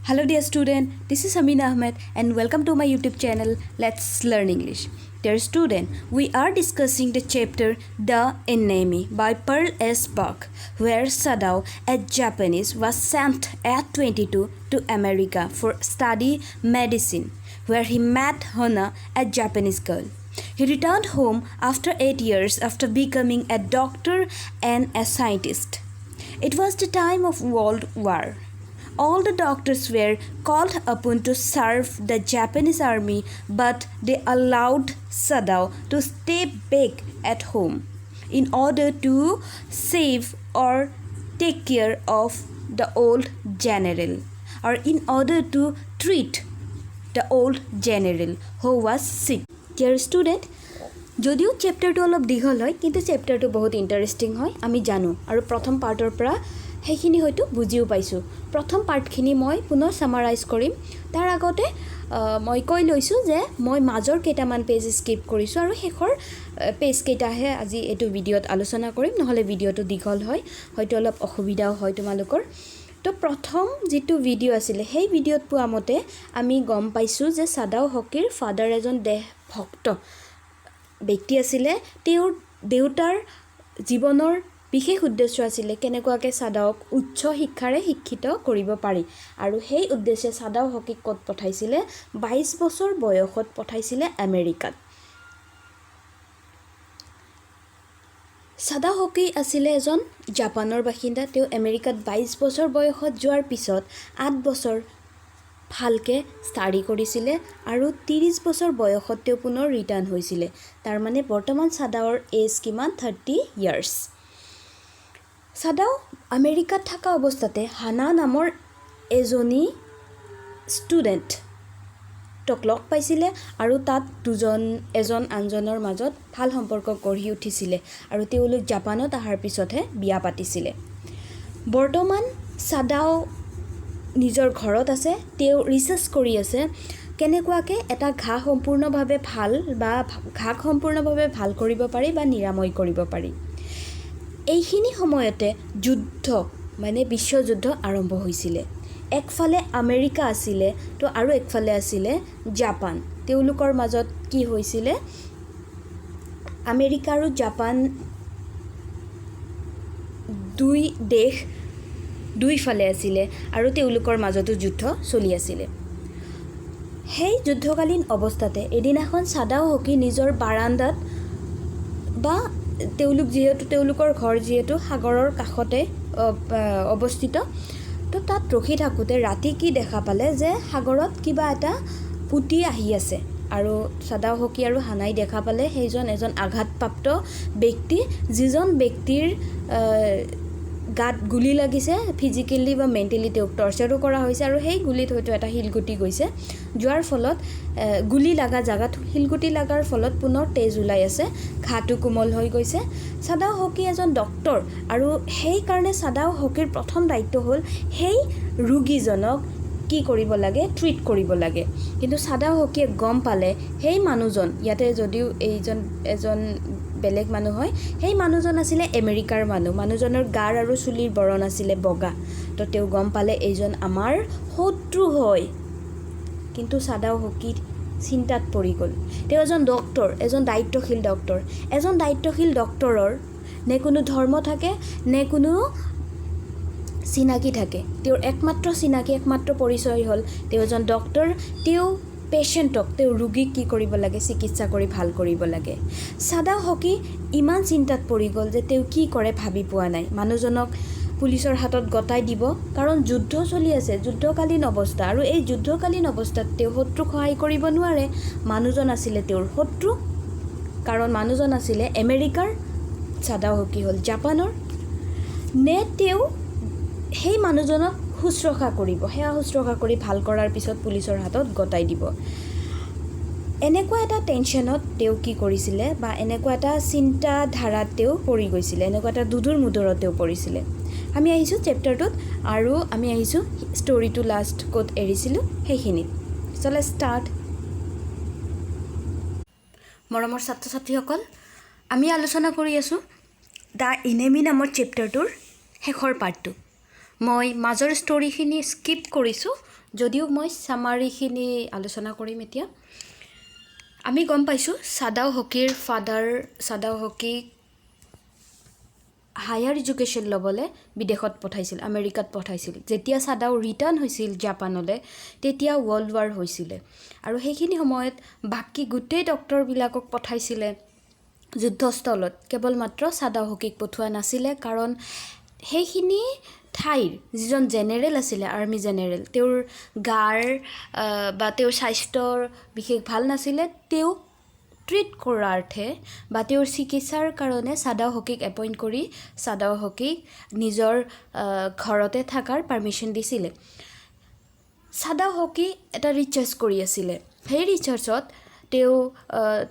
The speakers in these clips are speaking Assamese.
Hello dear student, this is Amina Ahmed and welcome to my YouTube channel Let's Learn English. Dear student, we are discussing the chapter The Enemy by Pearl S. Buck, where Sadao, a Japanese, was sent at 22 to America for study medicine, where he met Hana, a Japanese girl. He returned home after 8 years after becoming a doctor and a scientist. It was the time of World War. All the doctors were called upon to serve the Japanese army, but they allowed Sadao to stay back at home in order to save or take care of the old general, or in order to treat the old general who was sick. Dear student, যদিও চেপ্টাৰটো অলপ দীঘল হয় কিন্তু চেপ্টাৰটো বহুত ইণ্টাৰেষ্টিং হয় আমি জানো আৰু প্ৰথম পাৰ্টৰ পৰা সেইখিনি হয়তো বুজিও পাইছো প্ৰথম পাৰ্টখিনি মই পুনৰ সামাৰাইজ কৰিম তাৰ আগতে মই কৈ লৈছো যে মই মাজৰ কেইটামান পেজ স্কিপ কৰিছো আৰু শেষৰ পেজ কেইটাহে আজি এটো ভিডিঅত আলোচনা কৰিম নহলে ভিডিঅটো দীঘল হয় হয়তো অলপ অসুবিধাও হয় তোমালোকৰ তো প্ৰথম যেটো ভিডিঅ আছিল সেই ভিডিঅত পোৱা মতে আমি গম পাইছো যে সাদাও হকিৰ ফাদাৰ এজন দেহ ভক্ত ব্যক্তি আছিল তেওঁৰ দেউতাৰ জীৱনৰ বিশেষ উদ্দেশ্য আছিল কেনেকুৱাকে সাদাওক উচ্চ শিক্ষাৰে শিক্ষিত কৰিব পাৰি আৰু সেই উদ্দেশ্যে সাদাও হকিক কত পঠাইছিল 22 বছৰ বয়সত পঠাইছিল আমেৰিকাত সাদাও হকি আছিল এজন জাপানৰ বাসিন্দা তেওঁ আমেৰিকাত 22 বছৰ বয়সত যোৱাৰ পিছত 8 বছৰ ভালকে স্টাডি কৰিছিল আৰু 30 বছৰ বয়সত তেওঁ পুনৰ ৰিটাৰ্ণ হৈছিল তাৰ মানে বৰ্তমান সাদাওৰ এজ কিমান 30 ইয়াৰ্স সাদাও আমেৰিকাত থকা অৱস্থাতে হানা নামৰ এজনী ষ্টুডেন্ট টক লগ পাইছিল আৰু তাত এজন আনজনৰ মাজত ভাল সম্পৰ্ক গঢ়ি উঠিছিল আৰু তেওঁলোক জাপানত আহাৰ পিছতহে বিয়া পাতিছিল বৰ্তমান সাদাও নিজৰ ঘৰত আছে তেওঁ ৰিসাৰ্চ কৰি আছে কেনেকুৱাকে এটা ঘা সম্পূৰ্ণভাৱে ভাল বা ঘাক সম্পূৰ্ণভাৱে ভাল কৰিব পাৰি বা নিৰাময় কৰিব পাৰি এইখিনি সময়তে যুদ্ধ মানে বিশ্বযুদ্ধ আৰম্ভ হৈছিল একফালে আমেৰিকা আছিল তো আৰু একফালে আছিল জাপান তেওঁলোকৰ মাজত কি হৈছিল আমেৰিকা আৰু জাপান দুই দেশ দুইফালে আছিল আৰু তেওঁলোকৰ মাজতো যুদ্ধ চলি আছিল সেই যুদ্ধকালীন অৱস্থাতে এদিনাখন সাদাও হকি নিজৰ বাৰান্দাত বা তেওঁলোকৰ ঘৰ যিহেতু সাগৰৰ কাষতে অৱস্থিত তো তাত ৰখি থাকোতে ৰাতি কি দেখা পালে যে সাগৰত কিবা এটা পুতি আহি আছে আৰু সাদাও হকি আৰু হানাই দেখা পালে সেইজন এজন আঘাতপ্ৰাপ্ত ব্যক্তি যিজন ব্যক্তিৰ গাত গুলি লাগিছে ফিজিক্যালি বা মেন্টালি তেওঁক টৰ্চাৰো কৰা হৈছে আৰু সেই গুলিত হয়তো এটা হিলগুটি গৈছে যোৱাৰ ফলত গুলি লাগা জাগাত হিলগুটি লাগাৰ ফলত পুনৰ তেজ ওলাই আছে ঘাটো কোমল হৈ গৈছে সাদাও হকি এজন ডক্টৰ আৰু সেই কাৰণে সাদাও হকিৰ প্ৰথম দায়িত্ব হ'ল সেই ৰোগীজনক কি কৰিব লাগে ট্ৰিট কৰিব লাগে কিন্তু সাদাও হকিয়ে গম পালে সেই মানুহজন ইয়াতে যদিও এজন বেলেগ মানুহ হয় সেই মানুহজন আছিল আমেৰিকাৰ মানুহজনৰ গাৰ আৰু চুলিৰ বৰণ আছিল বগা তো তেওঁ গম পালে এইজন আমাৰ শত্ৰু হয় কিন্তু সাদাও হকি চিন্তাত পৰি গ'ল তেওঁ এজন ডক্টৰ এজন দায়িত্বশীল ডক্টৰৰ নে কোনো ধৰ্ম থাকে নে কোনো চিনাকি থাকে তেওঁৰ একমাত্ৰ চিনাকি একমাত্ৰ পৰিচয় হ'ল তেওঁ এজন ডক্টৰ তেওঁ পেশেন্টক তেওঁ ৰোগীক কি কৰিব লাগে চিকিৎসা কৰি ভাল কৰিব লাগে সাদাও হকি ইমান চিন্তাত পৰি গ'ল যে তেওঁ কি কৰে ভাবি পোৱা নাই মানুহজনক পুলিচৰ হাতত গতাই দিব কাৰণ যুদ্ধ চলি আছে যুদ্ধকালীন অৱস্থা আৰু এই যুদ্ধকালীন অৱস্থাত তেওঁ শত্ৰুক সহায় কৰিব নোৱাৰে মানুহজন আছিল তেওঁৰ শত্ৰু কাৰণ মানুহজন আছিল আমেৰিকাৰ সাদাও হকি হ'ল জাপানৰ নে তেওঁ সেই মানুহজনক শুশ্ৰূষা কৰিব হেয়া শুশ্ৰূষা কৰি ভাল কৰাৰ পিছত পুলিচৰ হাতত গতাই দিব এনেকুৱা এটা টেনচনত তেওঁ কি কৰিছিল বা এনেকুৱা এটা চিন্তা ধাৰাত তেওঁ পৰি গৈছিল এনেকুৱা এটা দুধুৰ মুধৰত তেওঁ পৰিছিল আমি আহিছো চেপ্টাৰটোত আৰু আমি আহিছো ষ্টৰীটো লাষ্ট ক'ত এৰিছিল সেইখিনিত সো লেটস ষ্টাৰ্ট মৰমৰ ছাত্ৰ-ছাত্ৰীসকল আমি আলোচনা কৰি আছো দা এনিমি নামৰ চেপ্টাৰটোৰ শেষৰ পাৰ্টটো মই মাজৰ ষ্টৰীখিনি স্কিপ কৰিছো যদিও মই সামাৰিখিনি আলোচনা কৰিম এতিয়া আমি গম পাইছোঁ সাদাও হকিৰ ফাদাৰ সাদাও হকি হায়াৰ এডুকেশ্যন ল'বলৈ বিদেশত পঠাইছিল আমেৰিকাত পঠাইছিল যেতিয়া সাদাও ৰিটাৰ্ণ হৈছিল জাপানলৈ তেতিয়া ৱৰ্ল্ড ৱাৰ হৈছিলে আৰু সেইখিনি সময়ত বাকী গোটেই ডক্টৰবিলাকক পঠাইছিলে যুদ্ধস্থলত কেৱল মাত্ৰ সাদাও হকিক পঠোৱা নাছিলে কাৰণ সেইখিনি ঠাইৰ যিজন জেনেৰেল আছিলে আৰ্মি জেনেৰেল তেওঁৰ গাৰ বা তেওঁৰ স্বাস্থ্যৰ বিশেষ ভাল নাছিলে তেওঁক ট্ৰিট কৰাৰ্থে বা তেওঁৰ চিকিৎসাৰ কাৰণে সাদাও হকিক এপইণ্ট কৰি সাদাও হকিক নিজৰ ঘৰতে থকাৰ পাৰ্মিশ্যন দিছিলে সাদাও হকি এটা ৰিচাৰ্চ কৰি আছিলে সেই ৰিচাৰ্চত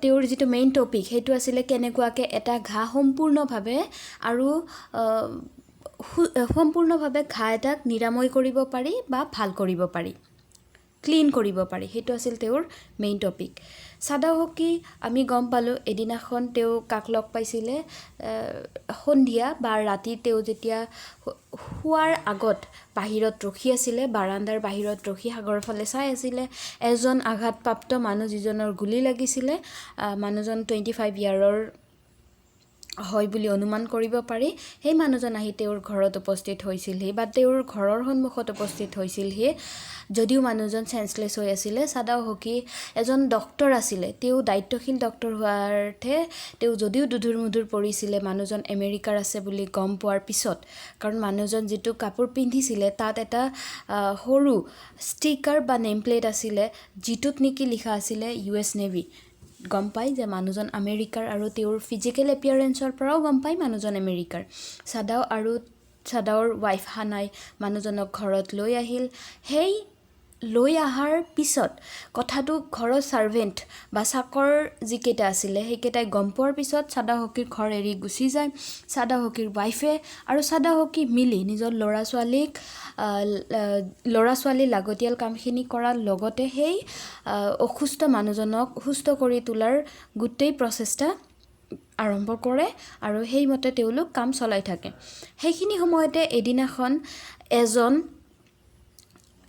তেওঁৰ যিটো মেইন টপিক সেইটো আছিলে কেনেকুৱাকৈ এটা ঘাঁ সম্পূৰ্ণভাৱে আৰু সম্পূৰ্ণভাৱে ঘাঁ এটাক নিৰাময় কৰিব পাৰি বা ভাল কৰিব পাৰি ক্লিন কৰিব পাৰি সেইটো আছিল তেওঁৰ মেইন টপিক সাদাও হকি আমি গম পালোঁ এদিনাখন তেওঁ কাক লগ পাইছিলে সন্ধিয়া বা ৰাতি তেওঁ যেতিয়া শোৱাৰ আগত বাহিৰত ৰখি আছিলে বাৰাণ্ডাৰ বাহিৰত ৰখি সাগৰৰ ফালে চাই আছিলে এজন আঘাতপ্ৰাপ্ত মানুহ যিজনৰ গুলি লাগিছিলে মানুহজন 25 ইয়াৰৰ হয় বুলি অনুমান কৰিব পাৰি সেই মানুহজন আহি তেওঁৰ ঘৰত উপস্থিত হৈছিলহি বা তেওঁৰ ঘৰৰ সন্মুখত উপস্থিত হৈছিলহি যদিও মানুহজন সেন্সলেছ হৈ আছিলে সাদাও হকি এজন ডক্টৰ আছিলে তেওঁ দায়িত্বশীল ডক্টৰ হোৱাৰথে তেওঁ যদিও দুধুৰ মুধুৰ পৰিছিলে মানুহজন আমেৰিকাৰ আছে বুলি গম পোৱাৰ পিছত কাৰণ মানুহজন যিটো কাপোৰ পিন্ধিছিলে তাত এটা সৰু ষ্টিকাৰ বা নেম প্লেট আছিলে যিটোত নেকি লিখা আছিলে US নেভি গম পাই যে মানুহজন আমেৰিকাৰ আৰু তেওঁৰ ফিজিকেল এপিয়াৰেঞ্চৰ পৰাও গম পাই মানুহজন আমেৰিকাৰ সাদাওৰ ৱাইফ হানাই মানুহজনক ঘৰত লৈ আহিল সেই লৈ অহাৰ পিছত কথাটো ঘৰৰ ছাৰ্ভেণ্ট বা চাকৰ যিকেইটা আছিলে সেইকেইটাই গম পোৱাৰ পিছত সাদাও হকিৰ ঘৰ এৰি গুচি যায় সাদাও হকিৰ ৱাইফে আৰু সাদাও হকি মিলি নিজৰ ল'ৰা ছোৱালীৰ লাগতিয়াল কামখিনি কৰাৰ লগতে সেই অসুস্থ মানুহজনক সুস্থ কৰি তোলাৰ গোটেই প্ৰচেষ্টা আৰম্ভ কৰে আৰু সেইমতে তেওঁলোক কাম চলাই থাকে সেইখিনি সময়তে এদিনাখন এজন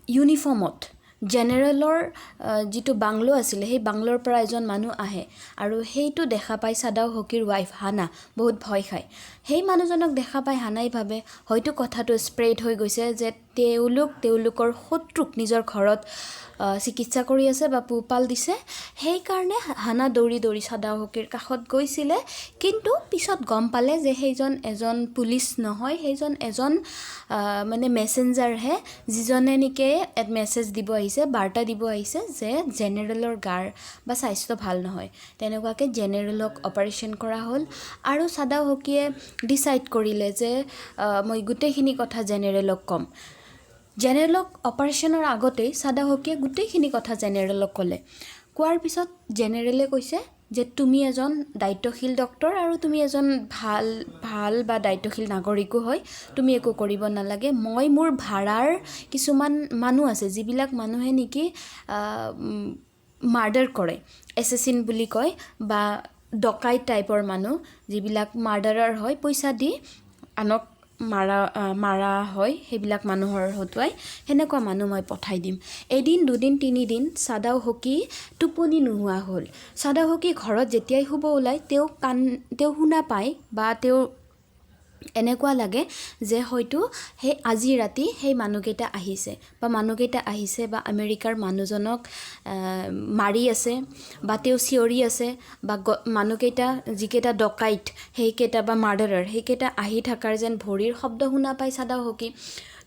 ইউনিফৰ্মত জেনেৰেলৰ যিটো বাংলো আছিলে সেই বাংলোৰ পৰা এজন মানুহ আহে আৰু সেইটো দেখা পাই সাদাও হকিৰ ৱাইফ হানা বহুত ভয় খায় সেই মানুহজনক দেখা পাই হানাই ভাবে হয়তো কথাটো স্প্ৰেড হৈ গৈছে যে তেওঁলোকৰ শত্ৰুক নিজৰ ঘৰত চিকিৎসা কৰি আছে বা পোহপাল দিছে সেইকাৰণে হানা দৌৰি সাদাও হকিৰ কাষত গৈছিলে কিন্তু পিছত গম পালে যে সেইজন এজন পুলিচ নহয় সেইজন এজন মানে মেছেঞ্জাৰহে যিজনে নেকি মেছেজ দিব আহিছে বাৰ্তা দিব আহিছে যে জেনেৰেলৰ গাৰ বা স্বাস্থ্য ভাল নহয় তেনেকুৱাকৈ জেনেৰেলক অপাৰেশ্যন কৰা হ'ল আৰু সাদাও হকিয়ে ডিচাইড কৰিলে যে মই গোটেইখিনি কথা জেনেৰেলক ক'ম জেনেৰেলক অপাৰেশ্যনৰ আগতেই সাদাও হকিয়ে গোটেইখিনি কথা জেনেৰেলক ক'লে কোৱাৰ পিছত জেনেৰেলে কৈছে যে তুমি এজন দায়িত্বশীল ডক্টৰ আৰু তুমি এজন ভাল বা দায়িত্বশীল নাগৰিকো হয় তুমি একো কৰিব নালাগে মই মোৰ ভাড়াৰ কিছুমান মানুহ আছে যিবিলাক মানুহে নেকি মাৰ্ডাৰ কৰে এছেচিন বুলি কয় বা ডকাইত টাইপৰ মানুহ যিবিলাক মাৰ্ডাৰাৰ হয় পইচা দি আনক মাৰা হয় সেইবিলাক মানুহৰ হতুৱাই সেনেকুৱা মানুহ মই পঠাই দিম এদিন দুদিন তিনিদিন সাদাও হকি টোপনি নোহোৱা হ'ল সাদাও হকি ঘৰত যেতিয়াই শুব ওলাই তেওঁ শুনা পায় বা তেওঁ এনেকুৱা লাগে যে হয়তো সেই আজি ৰাতি সেই মানুহকেইটা আহিছে বা আমেৰিকাৰ মানুহজনক মাৰি আছে বা তেওঁ চিঞৰি আছে বা মানুহকেইটা যিকেইটা ডকাইত সেইকেইটা বা মাৰ্ডাৰাৰ সেইকেইটা আহি থকাৰ যেন ভৰিৰ শব্দ শুনা পায় সাদাও হকি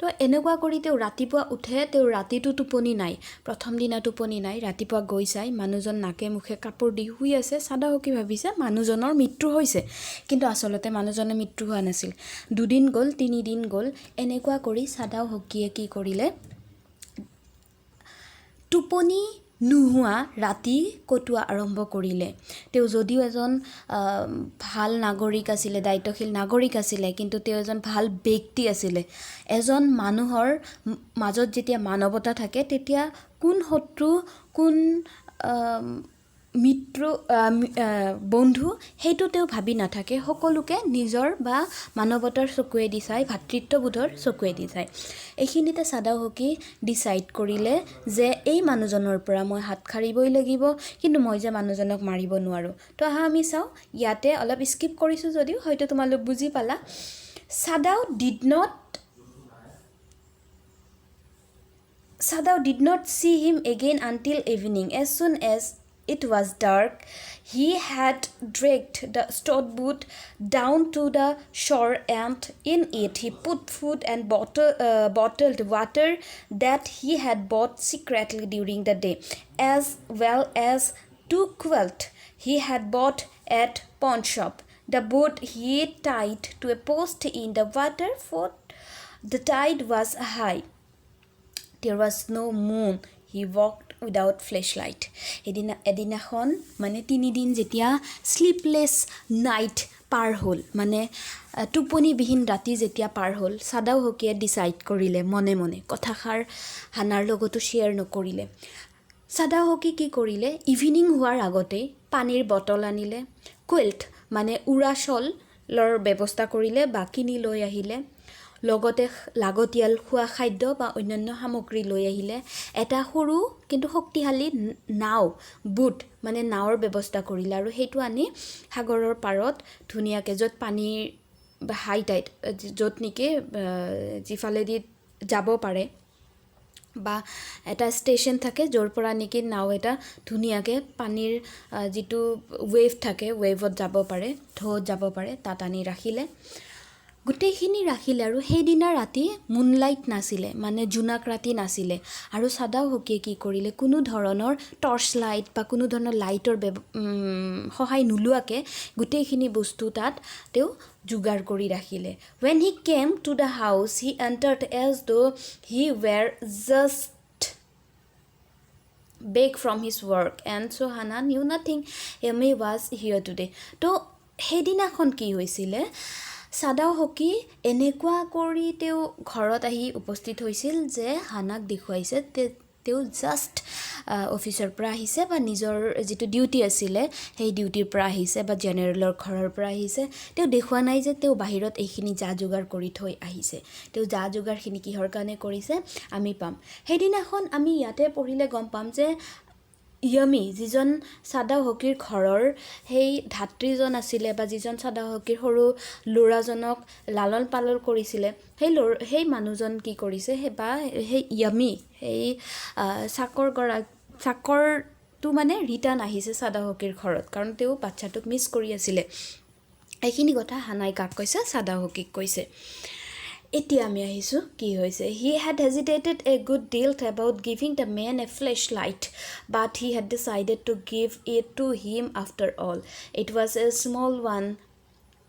তো এনেকুৱা কৰি তেওঁ ৰাতিপুৱা উঠে তেওঁৰ ৰাতিটো টোপনি নাই প্ৰথম দিনা টোপনি নাই ৰাতিপুৱা গৈ চাই মানুহজন নাকে মুখে কাপোৰ দি শুই আছে সাদাও হকি ভাবিছে মানুহজনৰ মৃত্যু হৈছে কিন্তু আচলতে মানুহজনৰ মৃত্যু হোৱা নাছিল দুদিন গ'ল তিনিদিন গ'ল এনেকুৱা কৰি সাদাও হকিয়ে কি কৰিলে টোপনি নোহোৱা ৰাতি কটোৱা আৰম্ভ কৰিলে তেওঁ যদিও এজন ভাল নাগৰিক আছিলে দায়িত্বশীল নাগৰিক আছিলে কিন্তু তেওঁ এজন ভাল ব্যক্তি আছিলে এজন মানুহৰ মাজত যেতিয়া মানৱতা থাকে তেতিয়া কোন শত্ৰু কোন মিত্ৰ বন্ধু সেইটো তেওঁ ভাবি নাথাকে সকলোকে নিজৰ বা মানৱতাৰ চকুৱেদি চাই ভাতৃত্ববোধৰ চকুৱেদি চায় এইখিনিতে সাদাওহকি ডিসাইড কৰিলে যে এই মানুহজনৰ পৰা মই হাত খাৰিবই লাগিব কিন্তু মই যে মানুহজনক মাৰিব নোৱাৰো তো আহা আমি চাও ইয়াতে অলপ স্কিপ কৰিছো যদিও হয়তো তোমালোক বুজি পালা Sadao did not see him again until evening. As soon as it was dark, he had dragged the stoatboot down to the shore, and in it he put food and bottled water that he had bought secretly during the day, as well as 2 quilts he had bought at pawn shop. The boat he tied to a post in the water, for the tide was high. There was no moon. He walked without flashlight. এদিনাখন মানে 3 দিন যেতিয়া স্লিপলেছ নাইট পাৰ হ'ল মানে টোপনিবিহীন ৰাতি যেতিয়া পাৰ হ'ল সাদাওহকিয়ে ডিসাইড কৰিলে মনে মনে কথাষাৰ হানাৰ লগতো শ্বেয়াৰ নকৰিলে সাদাওহকি কি কৰিলে ইভিনিং হোৱাৰ আগতে পানীৰ বটল আনিলে কুইল্ট মানে উৰা শলৰ ব্যৱস্থা কৰিলে বা কিনি লৈ আহিলে লগতে লাগতিয়াল খোৱা খাদ্য বা অন্যান্য সামগ্ৰী লৈ আহিলে এটা সৰু কিন্তু শক্তিশালী নাও বুট মানে নাওৰ ব্যৱস্থা কৰিলে আৰু হেতু আনি সাগৰৰ পাৰত ধুনিয়াকে যত পানীৰ হাই টাইড যত নিকে জিফালেদি যাব পাৰে বা এটা ষ্টেচন থাকে যৰ পৰা নেকি নাও এটা ধুনিয়াকে পানীৰ যেটো ওয়েভ থাকে ওয়েভত যাব পাৰে ঢৌত যাব পাৰে তাত আনি ৰাখিলে গুটেইখিনি ৰাখিলে আৰু সেই দিনা ৰাতি মুনলাইট নাছিলে মানে জুনাক ৰাতি নাছিলে আৰু সাদাওহকিয়ে কি কৰিলে কোনো ধৰণৰ টৰ্চ লাইট বা কোনো ধৰণৰ লাইটৰ সহায় নুলুৱাকে গুটেইখিনি বস্তু তাত তেও জুগাৰ কৰি ৰাখিলে when he came to the house he entered as though he were just back from his work and so Hana knew nothing Amy was here today to হেদিনাখন কি হৈছিলে সাদাওহকি এনেকুৱা কৰি তেও ঘৰত আহি উপস্থিত হৈছিল যে হানাক দেখুৱাইছে তেও জাস্ট অফিচৰ পৰা আহিছে বা নিজৰ যেটো ডিউটি আছিল সেই ডিউটিৰ পৰা আহিছে বা জেনেৰেলৰ ঘৰৰ পৰা আহিছে তেও দেখুৱা নাই যে তেও বাহিৰত এইখিনি যা যোগাৰ কৰি থৈ আহিছে তেও যা যোগাৰখিনি কিহৰ কাৰণে কৰিছে আমি পাম হেদিনাখন আমি ইয়াতে পঢ়িলে গম পাম যে ইয়ামি যিজন সাদাওহকিৰ ঘৰৰ হেই ধাত্ৰীজন আছিল বা যিজন সাদাওহকিৰ সৰু লৰাজনক লালন পালন কৰিছিল সেই মানুহজন কি কৰিছে বা সেই ইয়ামি সেই চাকৰটো মানে ৰিটাৰ্ণ আহিছে সাদাওহকিৰ ঘৰত কাৰণ তেও বাচ্চাটোক মিছ কৰি আছিল এইখিনি কথা হানাই কাক কৈছে সাদাওহকিক কৈছে এতিয়া আমি আহিছো কি হৈছে he had hesitated a good deal about giving the man a flashlight but he had decided to give it to him after all it was a small one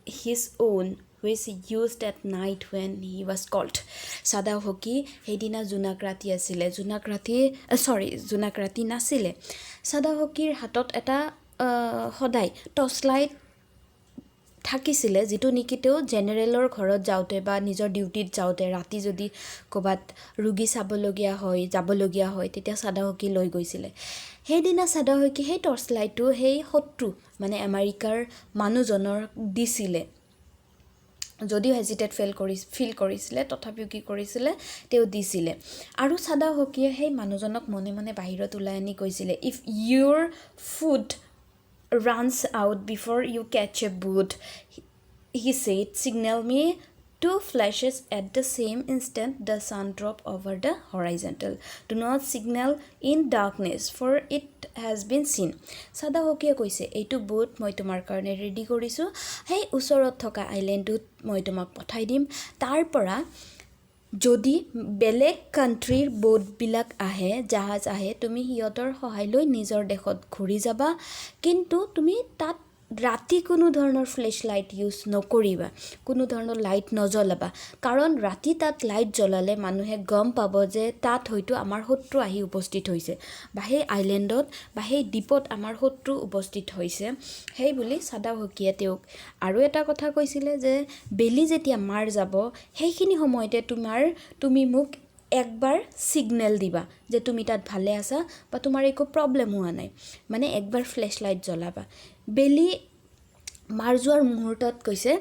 his own which he used at night when he was called সাদাওহকি হেদিনা জুনাক ৰাতি নাছিলে সাদাওহকিৰ হাতত এটা সদায় টৰ্চ লাইট থাকিছিলে যেটো নিকিতেও জেনেৰেলৰ ঘৰত যাওতে বা নিজৰ ডিউটিত যাওতে ৰাতি যদি কবাত ৰোগী চাবলগীয়া হয় যাবলগীয়া হয় তেতিয়া সাদাওহকি লৈ গৈছিলে হেদিনা সাদাওহকি সেই টৰ্চ লাইটটো সেই শত্ৰু মানে আমেৰিকাৰ মানুহজনৰ দিছিলে যদিও হেজিটেট ফিল কৰিছিলে তথাপিও কি কৰিছিলে তেও দিছিলে আৰু সাদাওহকিয়ে সেই মানুহজনক মনে মনে বাহিৰত উলাই আনি কৈছিলে if your food runs out before you catch a boat he said signal me 2 flashes at the same instant the sun drop over the horizontal do not signal in darkness for it has been seen সাদাওহকিয়ে কৈছে এইটো boat মই তোমাৰ কাৰণে ৰেডি কৰিছো সেই ওচৰত থকা আইল্যান্ডত মই তোমাক পঠাই দিম তাৰ পৰা যদি বেলেগ কান্ট্ৰিৰ বোট বিলাক আহে জাহাজ আহে তুমি হিয়তৰ সহায় লৈ নিজৰ দেশত ঘূৰি যাবা কিন্তু তুমি তাত ৰাতি কোনো ধৰণৰ ফ্ল্যাশ লাইট ইউজ নকৰিবা কোনো ধৰণৰ লাইট নজ্বলাবা কাৰণ ৰাতি তাত লাইট জ্বলালে মানুহে গম পাব যে তাত হয়তো আমাৰ শত্ৰু আহি উপস্থিত হৈছে বা সেই আইল্যান্ডত বা সেই দ্বীপত আমাৰ শত্ৰু উপস্থিত হৈছে সেই বুলি সাদাওহকিয়ে তেওঁক আৰু এটা কথা কৈছিলে যে বেলি যেতিয়া মাৰ যাব সেইখিনি সময়তে তুমি মোক একবাৰ সিগনেল দিবা যে তুমি তাত ভালে আছা বা তোমাৰ একো প্ৰবলেম হোৱা নাই মানে একবাৰ ফ্ল্যাশ লাইট জ্বলাবা বেলি মাৰ যোৱাৰ মুহূৰ্তত কৈছে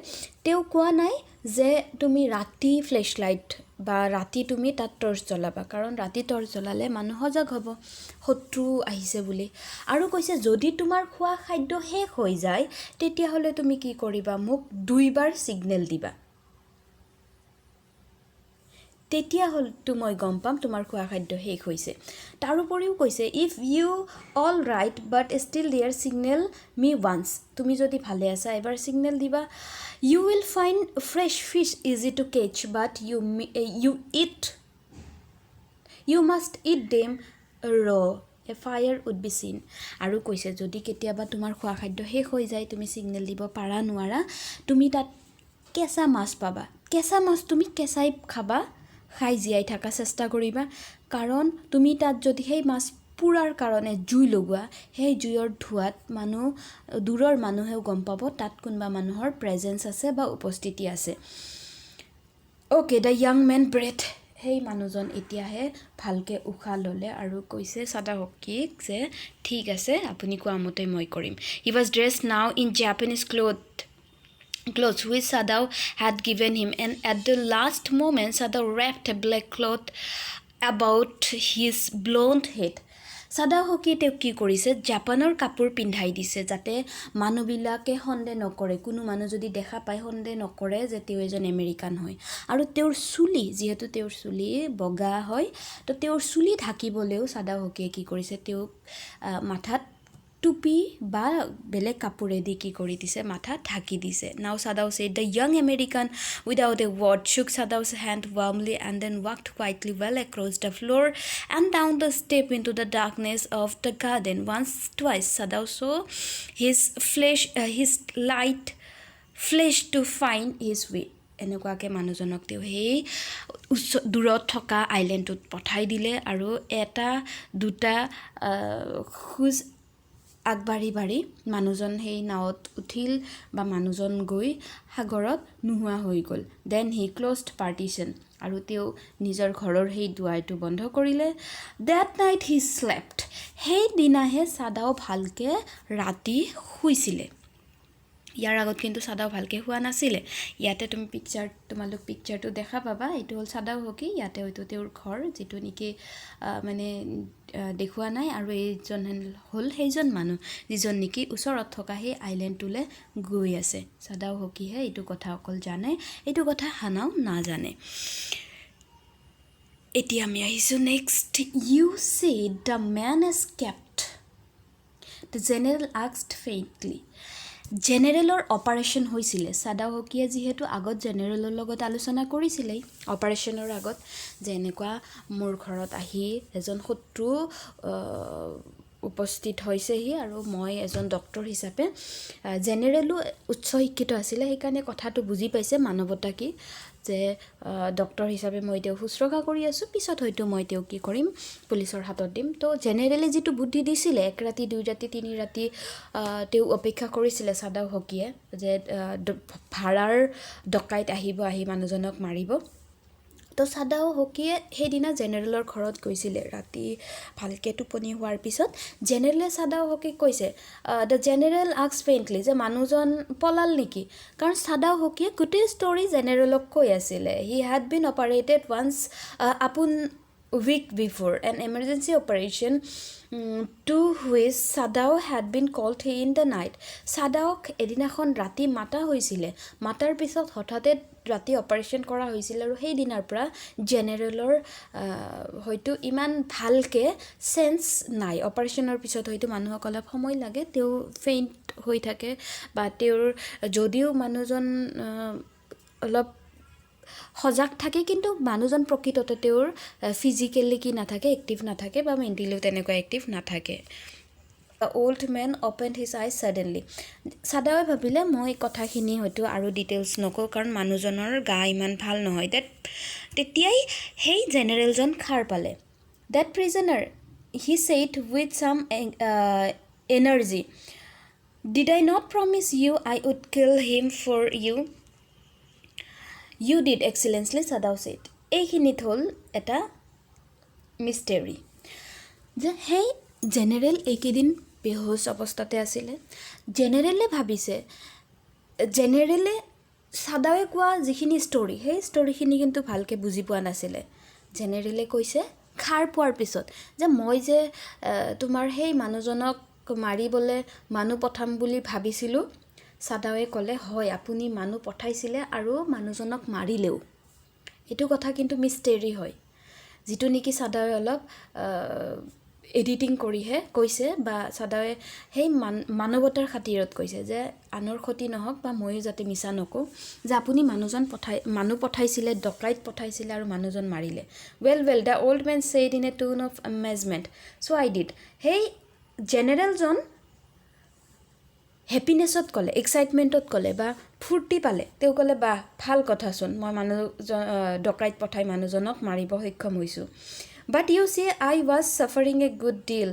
তেও কোৱা নাই যে তুমি ৰাতি ফ্ল্যাশ লাইট বা ৰাতি তুমি তাত টৰ্চ জ্বলাবা কাৰণ ৰাতি টৰ্চ জ্বলালে মানুহ সজাগ হ'ব শত্ৰু আহিছে বুলি আৰু কৈছে যদি তোমাৰ খোৱা খাদ্য শেষ হৈ যায় তেতিয়া হলে তুমি কি কৰিবা মোক দুইবাৰ সিগনেল দিবা তেতিয়া হলটো মই গম পাম তোমাৰ খোৱা খাদ্য শেষ হৈছে তাৰ উপৰিও কৈছে if you all right but still there signal me once তুমি যদি ভালে আছা এবাৰ সিগনেল দিবা you will find fresh fish easy to catch but you must eat them or a fire would be seen আৰু কৈছে যদি কেতিয়াবা তোমাৰ খোৱা খাদ্য শেষ হৈ যায় তুমি সিগনেল দিব পাৰা নোৱাৰা তুমি তাত কেঁচা মাছ পাবা কেঁচা মাছ তুমি কেঁচাই খাবা খাই জীয়াই থকা চেষ্টা কৰিবা কাৰণ তুমি তাত যদি সেই মাছ পুৰাৰ কাৰণে জুই লগোৱা সেই জুইৰ ধোঁৱাত মানুহ দূৰৰ মানুহেও গম পাব তাত কোনবা মানুহৰ প্ৰেজেন্স আছে বা উপস্থিতি আছে okay the young man breath সেই মানুহজন এতিয়াহে ভালকে উশাহ ল'লে আৰু কৈছে সাদাওকিক যে ঠিক আছে আপুনি কোৱা মতে মই কৰিম হি was dressed now in Japanese clothes which Sadao had given him and at the last moment Sadao wrapped a black cloth about his blonde head সাদাওকি তেওঁ কি কৰিছে জাপানৰ কাপোৰ পিন্ধাই দিছে যাতে মানুহবিলাকে সন্দেহ নকৰে কোনো মানুহ যদি দেখা পায় সন্দেহ নকৰে যে তেওঁ এজন আমেৰিকান হয় আৰু তেওঁৰ চুলি যেহেতু তেওঁৰ চুলি বগা হয় তো তেওঁৰ চুলি ঢাকিবলেও সাদাওকিয়ে কি কৰিছে তেওঁ মাথাত টুপি বা বেলেগ কাপোৰে দি কি কৰি দিছে মাথা ঢাকি দিছে নাও Sadao said the young American without a word shook Sadao's hand warmly and then walked quietly well across the floor and down the step into the darkness of the garden twice Sadao saw his light flash to find his way এনেকুৱাকে মানুহজনক তেওঁ সেই দূৰত থকা আইল্যান্ডত পঠাই দিলে আৰু এটা দুটা খুজ আগবাঢ়ি বাঢ়ি মানুহজন সেই নাৱত উঠিল বা মানুহজন গৈ সাগৰত নোহোৱা হৈ গ'ল দেন হি ক্লোজড পাৰ্টিশন আৰু তেওঁ নিজৰ ঘৰৰ সেই দুৱাৰটো বন্ধ কৰিলে দ্যাট নাইট হি স্লেপ্ট সেই দিনাহে সাদাও ভালকে ৰাতি শুইছিলে ইয়াৰ আগত কিন্তু সাদাও ভালকে হোৱা নাছিলে ইয়াতে তুমি তোমালোক পিকচাৰটো দেখা পাবা এইটো হল সাদাওকি ইয়াতে হয়তো তেওঁৰ ঘৰ যেটো নেকি মানে দেখুৱা নাই আৰু এইজন হল সেইজন মানুহ যিজন নেকি ওচৰত থকা সেই আইল্যান্ডটোলে গৈ আছে সাদাওকিহে এইটো কথা অকল জানে এইটো কথা হানাও নাজানে এতিয়া আমি আহিছো next you said the man escaped the general asked faintly জেনেৰেলৰ অপাৰেশ্যন হৈছিলে সাদাওকিয়ে যেহেতু আগত জেনেৰেলৰ লগত আলোচনা কৰিছিলে অপাৰেশ্যনৰ আগত যে এনেকুৱা মোৰ ঘৰত আহি এজন শত্ৰু উপস্থিত হৈছেহি আৰু মই এজন ডক্টৰ হিচাপে জেনেৰেলো উচ্চ শিক্ষিত আছিল সেইকাৰণে কথাটো বুজি পাইছে মানৱতা কি যে ডক্টৰ হিচাপে মই তেওঁ শুশ্ৰূষা কৰি আছো পিছত হয়তো মই তেওঁ কি কৰিম পুলিচৰ হাতত দিম তো জেনেৰেলে যেটো বুদ্ধি দিছিলে এক ৰাতি দুই ৰাতি তিনি ৰাতি তেওঁ অপেক্ষা কৰিছিলে সাদাওকিয়ে যে ভাড়াৰ ডকাইত আহিব আহি মানুহজনক মাৰিব তো সাদাওকিয়ে সেইদিনা জেনেৰেলৰ ঘৰত গৈছিলে ৰাতি ভালকে টোপনি হোৱাৰ পিছত জেনেৰেলে সাদাওকিক কৈছে দ্য জেনেৰেল আস্কড ফেইণ্টলি যে মানুহজন পলাল নেকি কাৰণ সাদাওকিয়ে গোটেই ষ্টৰী জেনেৰেলক কৈ আছিলে he had been operated once upon week before an emergency operation to which Sadao had been called in the night Sadaok এদিনাখন ৰাতি মাতা হৈছিলে মাতাৰ পিছত হঠাতে ৰাতি অপাৰেশ্যন কৰা হৈছিল আৰু সেই দিনৰ পৰা জেনেৰেলৰ হয়তো ইমান ভালকে সেন্স নাই অপাৰেশ্যনৰ পিছত হয়তো মানুহক অলপ সময় লাগে তেওঁ ফেইণ্ট হৈ থাকে বা তেওঁৰ যদিও মানুহজন অলপ সজাগ থাকে কিন্তু মানুহজন প্ৰকৃততে তেওঁৰ ফিজিক্যালি কি নাথাকে এক্টিভ নাথাকে বা মেন্টালিও তেনেকুৱা এক্টিভ নাথাকে The old man opened his eyes suddenly. সাদাওয়ে ভাবিলে মই কথাখিনি হয়তো আৰু ডিটেইলছ নকওঁ কাৰণ মানুহজনৰ গা ইমান ভাল নহয় তেতিয়াই সেই জেনেৰেলজন খাৰ পালে That prisoner, he said with some energy. Did I not promise you I would kill him for you? You did, Excellency, Sadao said. এইখিনিত হ'ল এটা মিষ্টেৰী যে সেই জেনেৰেল এইকেইদিন বেহুচ অৱস্থাতে আছিলে জেনেৰেলে ভাবিছে জেনেৰেলে সাদাৱে কোৱা যিখিনি ষ্টৰী সেই ষ্টৰীখিনি কিন্তু ভালকৈ বুজি পোৱা নাছিলে জেনেৰেলে কৈছে খাৰ পোৱাৰ পিছত যে মই যে তোমাৰ সেই মানুহজনক মাৰিবলৈ মানুহ পঠাম বুলি ভাবিছিলোঁ সাদাৱে ক'লে হয় আপুনি মানুহ পঠাইছিলে আৰু মানুহজনক মাৰিলেও এইটো কথা কিন্তু মিষ্টেৰী হয় যিটো নেকি সাদাৱে অলপ এডিটিং কৰিহে কৈছে বা সাদাৱে সেই মানৱতাৰ খাতিৰত কৈছে যে আনৰ ক্ষতি নহওক বা ময়ো যাতে মিছা নকওঁ যে আপুনি মানুহ পঠাইছিলে ডকাইত পঠাইছিলে আৰু মানুহজন মাৰিলে well the old man said in a tone of amazement so' I did সেই জেনেৰেলজন হেপিনেছত ক'লে এক্সাইটমেণ্টত ক'লে বা ফূৰ্তি পালে তেওঁ ক'লে বাহ ভাল কথাচোন মই ডকাইত পঠাই মানুহজনক মাৰিব সক্ষম হৈছোঁ but you see I was suffering a good deal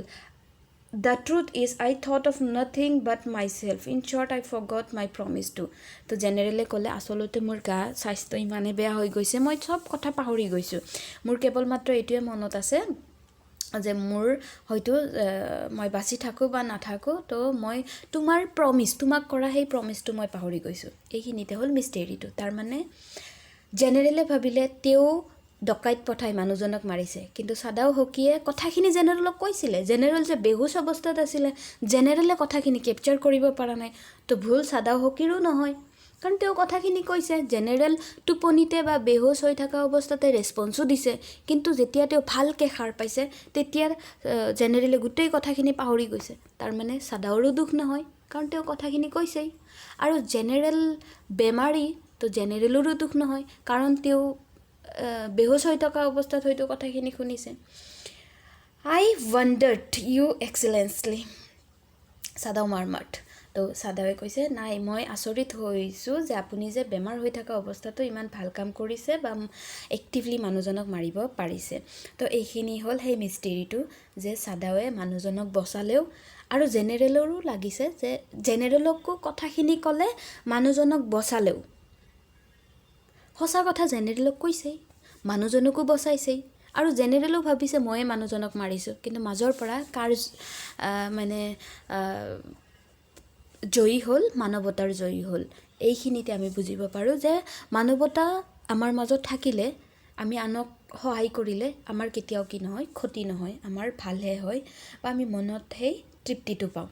the truth is I thought of nothing but myself in short I forgot my promise to তো জেনেৰেলে ক'লে আচলতে মোৰ স্বাস্থ্য ইমানেই বেয়া হৈ গৈছে মই চব কথা পাহৰি গৈছোঁ মোৰ কেৱল মাত্ৰ এইটোৱে মনত আছে যে মোৰ হয়তো মই বাচি থাকোঁ বা নাথাকোঁ তো মই তোমাক কৰা সেই প্ৰমিছটো মই পাহৰি গৈছোঁ এইখিনিতে হ'ল মিষ্টেৰীটো তাৰমানে জেনেৰেলে ভাবিলে তেওঁ ডকাইত পঠাই মানুহজনক মাৰিছে কিন্তু সাদাও হকিয়ে কথাখিনি জেনেৰেলক কৈছিলে জেনেৰেল যে বেহুচ অৱস্থাত আছিলে জেনেৰেলে কথাখিনি কেপচাৰ কৰিব পৰা নাই তো ভুল সাদাও হকিৰো নহয় কাৰণ তেওঁ কথাখিনি কৈছে জেনেৰেল টোপনিতে বা বেহুচ হৈ থকা অৱস্থাতে ৰেছপন্সো দিছে কিন্তু যেতিয়া তেওঁ ভালকৈ সাৰ পাইছে তেতিয়া জেনেৰেলে গোটেই কথাখিনি পাহৰি গৈছে তাৰমানে সাদাওৰো দুখ নহয় কাৰণ তেওঁ কথাখিনি কৈছেই আৰু জেনেৰেল বেমাৰী তো জেনেৰেলৰো দুখ নহয় কাৰণ তেওঁ বেহুচ হৈ থকা অৱস্থাত হয়তো কথাখিনি শুনিছে আই ৱাণ্ডাৰ্ড ইউ এক্সেলেঞ্চলি সাদাও মাৰমাৰ্ট তো সাদাৱে কৈছে নাই মই আচৰিত হৈছোঁ যে আপুনি যে বেমাৰ হৈ থকা অৱস্থাটো ইমান ভাল কাম কৰিছে বা এক্টিভলি মানুহজনক মাৰিব পাৰিছে তো এইখিনি হ'ল সেই মিষ্টেৰীটো যে সাদাৱে মানুহজনক বচালেও আৰু জেনেৰেলৰো লাগিছে যে জেনেৰেলকো কথাখিনি ক'লে মানুহজনক বচালেও সঁচা কথা জেনেৰেলক কৈছেই মানুহজনকো বচাইছেই আৰু জেনেৰেলো ভাবিছে ময়ে মানুহজনক মাৰিছোঁ কিন্তু মাজৰ পৰা কাৰ জয়ী হ'ল মানৱতাৰ জয়ী হ'ল এইখিনিতে আমি বুজিব পাৰোঁ যে মানৱতা আমাৰ মাজত থাকিলে আমি আনক সহায় কৰিলে আমাৰ কেতিয়াও কি নহয় ক্ষতি নহয় আমাৰ ভালহে হয় বা আমি মনত সেই তৃপ্তিটো পাওঁ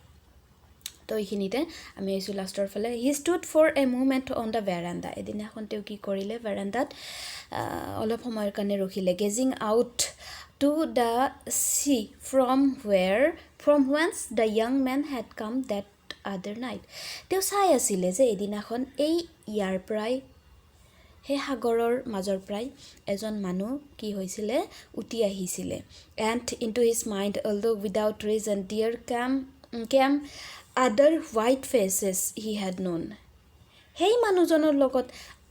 তো এইখিনিতে আমি আহিছোঁ লাষ্টৰ ফালে he stood for a moment on the veranda এদিনাখন তেওঁ কি কৰিলে ভেৰাণ্ডাত অলপ সময়ৰ কাৰণে ৰখিলে gazing out to the sea from whence the young men had come that other night তেওঁ চাই আছিলে যে এদিনাখন ইয়াৰ পৰাই সেই সাগৰৰ মাজৰ পৰাই এজন মানুহ কি হৈছিলে উটি আহিছিলে and into his mind although without reason there came other white faces he had known সেই মানুহজনৰ লগত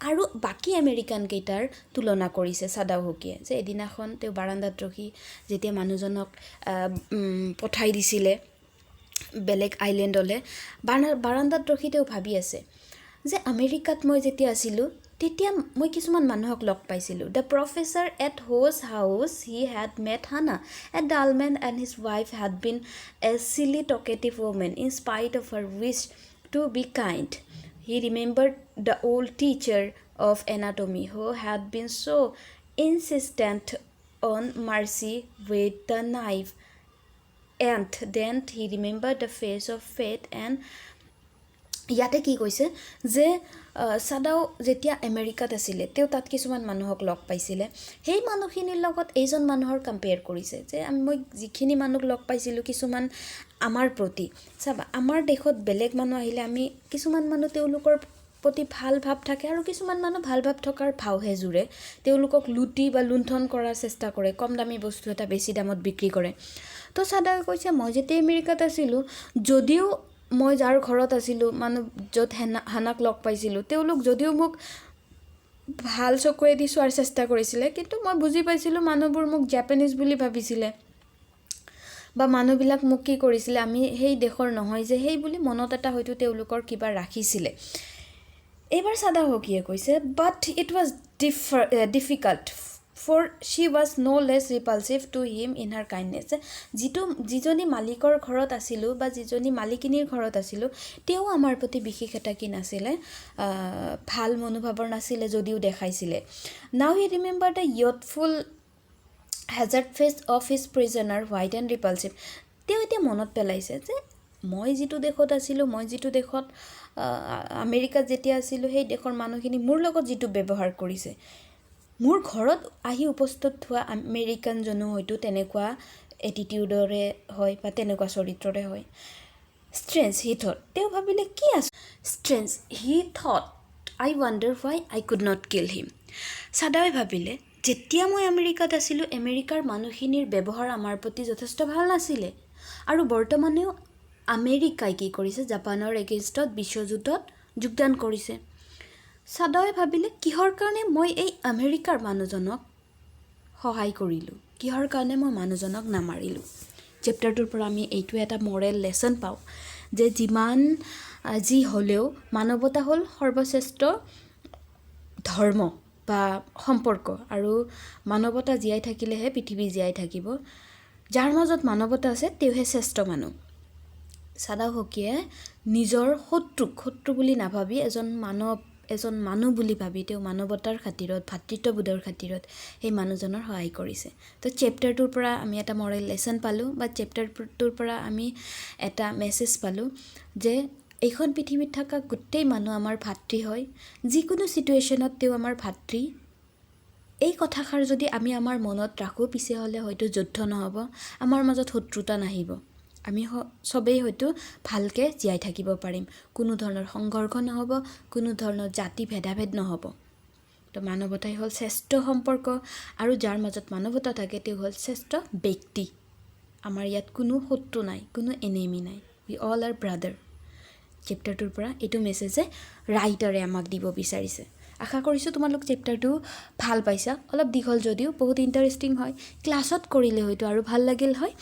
আৰু বাকী আমেৰিকান কেইটাৰ তুলনা কৰিছে সাদাও হকিয়ে যে এদিনাখন তেওঁ বাৰাণ্ডাত ৰখি যেতিয়া মানুহজনক পঠাই দিছিলে বেলেগ আইলেণ্ডলৈ বাৰাণ্ডাত ৰখি তেওঁ ভাবি আছে যে আমেৰিকাত মই যেতিয়া আছিলোঁ তেতিয়া মই কিছুমান মানুহক লগ পাইছিলোঁ the professor at whose house he had met Hanna a dull man and his wife had been a silly talkative women in spite of her wish to be kind he remembered the old teacher of anatomy who had been so' insistent on mercy with the knife and then he remembered the face of fate and ইয়াতে কি কৈছে যে সাদাও যেতিয়া আমেৰিকাত আছিলে তেওঁ তাত কিছুমান মানুহক লগ পাইছিলে সেই মানুহখিনিৰ লগত এইজন মানুহৰ কম্পেয়াৰ কৰিছে যে মই যিখিনি মানুহক লগ পাইছিলোঁ কিছুমান আমাৰ প্ৰতি চাবা আমাৰ দেশত বেলেগ মানুহ আহিলে আমি কিছুমান মানুহ তেওঁলোকৰ প্ৰতি ভাল ভাৱ থাকে আৰু কিছুমান মানুহ ভাল ভাৱ থকাৰ ভাওহে জুৰে তেওঁলোকক লুটি বা লুণ্ঠন কৰাৰ চেষ্টা কৰে কম দামী বস্তু এটা বেছি দামত বিক্ৰী কৰে তো সাদাৱে কৈছে মই যেতিয়া আমেৰিকাত আছিলোঁ যদিও মই যাৰ ঘৰত আছিলোঁ মানুহ য'ত হানাক লগ পাইছিলোঁ তেওঁলোক যদিও মোক ভাল চকুৱেদি চোৱাৰ চেষ্টা কৰিছিলে কিন্তু মই বুজি পাইছিলোঁ মানুহবোৰ মোক জাপানীজ বুলি ভাবিছিলে বা মানুহবিলাক মোক কি কৰিছিলে আমি সেই দেশৰ নহয় যে সেই বুলি মনত এটা হয়তো তেওঁলোকৰ কিবা ৰাখিছিলে এইবাৰ সাদাও হকিয়ে কৈছে but it was difficult for she was no less repulsive to him in her kindness. যিজনী মালিকৰ ঘৰত আছিলোঁ বা যিজনী মালিকিনীৰ ঘৰত আছিলোঁ তেওঁ আমাৰ প্ৰতি বিশেষ এটা কি নাছিলে ভাল মনোভাৱৰ নাছিলে যদিও দেখাইছিলে. Now he remembered the youthful hazard face of his prisoner, white and repulsive. তেওঁ এতিয়া মনত পেলাইছে যে মই যিটো দেশত আছিলোঁ, মই যিটো দেশত আমেৰিকাত যেতিয়া আছিলোঁ, সেই দেশৰ মানুহখিনি মোৰ লগত যিটো ব্যৱহাৰ কৰিছে, মোৰ ঘৰত আহি উপস্থিত হোৱা আমেৰিকানজনো হয়তো তেনেকুৱা এটিটিউডৰে হয় বা তেনেকুৱা চৰিত্ৰৰে হয়. ষ্ট্ৰেঞ্জ হি থট, তেওঁ ভাবিলে কি আছে strange he thought I wonder why I could not kill him. চাদাৱে ভাবিলে যেতিয়া মই আমেৰিকাত আছিলোঁ আমেৰিকাৰ মানুহখিনিৰ ব্যৱহাৰ আমাৰ প্ৰতি যথেষ্ট ভাল নাছিলে আৰু বৰ্তমানেও আমেৰিকাই কি কৰিছে জাপানৰ এগেইনষ্টত বিশ্বযুদ্ধত যোগদান কৰিছে. চাদাৱে ভাবিলে কিহৰ কাৰণে মই এই আমেৰিকাৰ মানুহজনক সহায় কৰিলোঁ, কিহৰ কাৰণে মই মানুহজনক নামাৰিলোঁ. চেপ্টাৰটোৰ পৰা আমি এইটো এটা মৰেল লেচন পাওঁ যে যিমান যি হ'লেও মানৱতা হ'ল সৰ্বশ্ৰেষ্ঠ ধৰ্ম বা সম্পৰ্ক আৰু মানৱতা জীয়াই থাকিলেহে পৃথিৱী জীয়াই থাকিব. যাৰ মাজত মানৱতা আছে তেওঁহে শ্ৰেষ্ঠ মানুহ. চাদা হকিয়ে নিজৰ শত্ৰু বুলি নাভাবি এজন মানুহ বুলি ভাবি তেওঁ মানৱতাৰ খাতিৰত ভাতৃত্ববোধৰ খাতিৰত সেই মানুহজনৰ সহায় কৰিছে. তো চেপ্টাৰটোৰ পৰা আমি এটা মৰেল লেচন পালোঁ বা চেপ্টাৰটোৰ পৰা আমি এটা মেছেজ পালোঁ যে এইখন পৃথিৱীত থকা গোটেই মানুহ আমাৰ ভাতৃ হয়, যিকোনো চিটুৱেশ্যনত তেওঁ আমাৰ ভাতৃ. এই কথাষাৰ যদি আমি আমাৰ মনত ৰাখোঁ পিছে হ'লে হয়তো যুদ্ধ নহ'ব, আমাৰ মাজত শত্ৰুতা নাহিব, আমি চবেই হয়তো ভালকৈ জীয়াই থাকিব পাৰিম, কোনো ধৰণৰ সংঘৰ্ষ নহ'ব, কোনো ধৰণৰ জাতি ভেদাভেদ নহ'ব. তো মানৱতাই হ'ল শ্ৰেষ্ঠ সম্পৰ্ক আৰু যাৰ মাজত মানৱতা থাকে তেওঁ হ'ল শ্ৰেষ্ঠ ব্যক্তি. আমাৰ ইয়াত কোনো শত্ৰু নাই, কোনো এনেমি নাই, উই অল আৰ ব্ৰাদাৰ. চেপ্টাৰটোৰ পৰা এইটো মেছেজে ৰাইটাৰে আমাক দিব বিচাৰিছে. আশা কৰিছোঁ তোমালোক চেপ্টাৰটো ভাল পাইছা. অলপ দীঘল যদিও বহুত ইণ্টাৰেষ্টিং হয়, ক্লাছত কৰিলে হয়তো আৰু ভাল লাগিল হয়.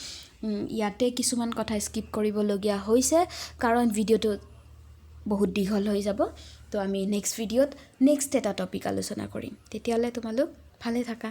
ইয়াতে কিছুমান কথা স্কিপ কৰিবলগীয়া হৈছে কাৰণ ভিডিঅ'টো বহুত দীঘল হৈ যাব. তো আমি নেক্সট ভিডিঅ'ত নেক্সট এটা টপিক আলোচনা কৰিম. তেতিয়াহ'লে তোমালোক ভালে থাকা.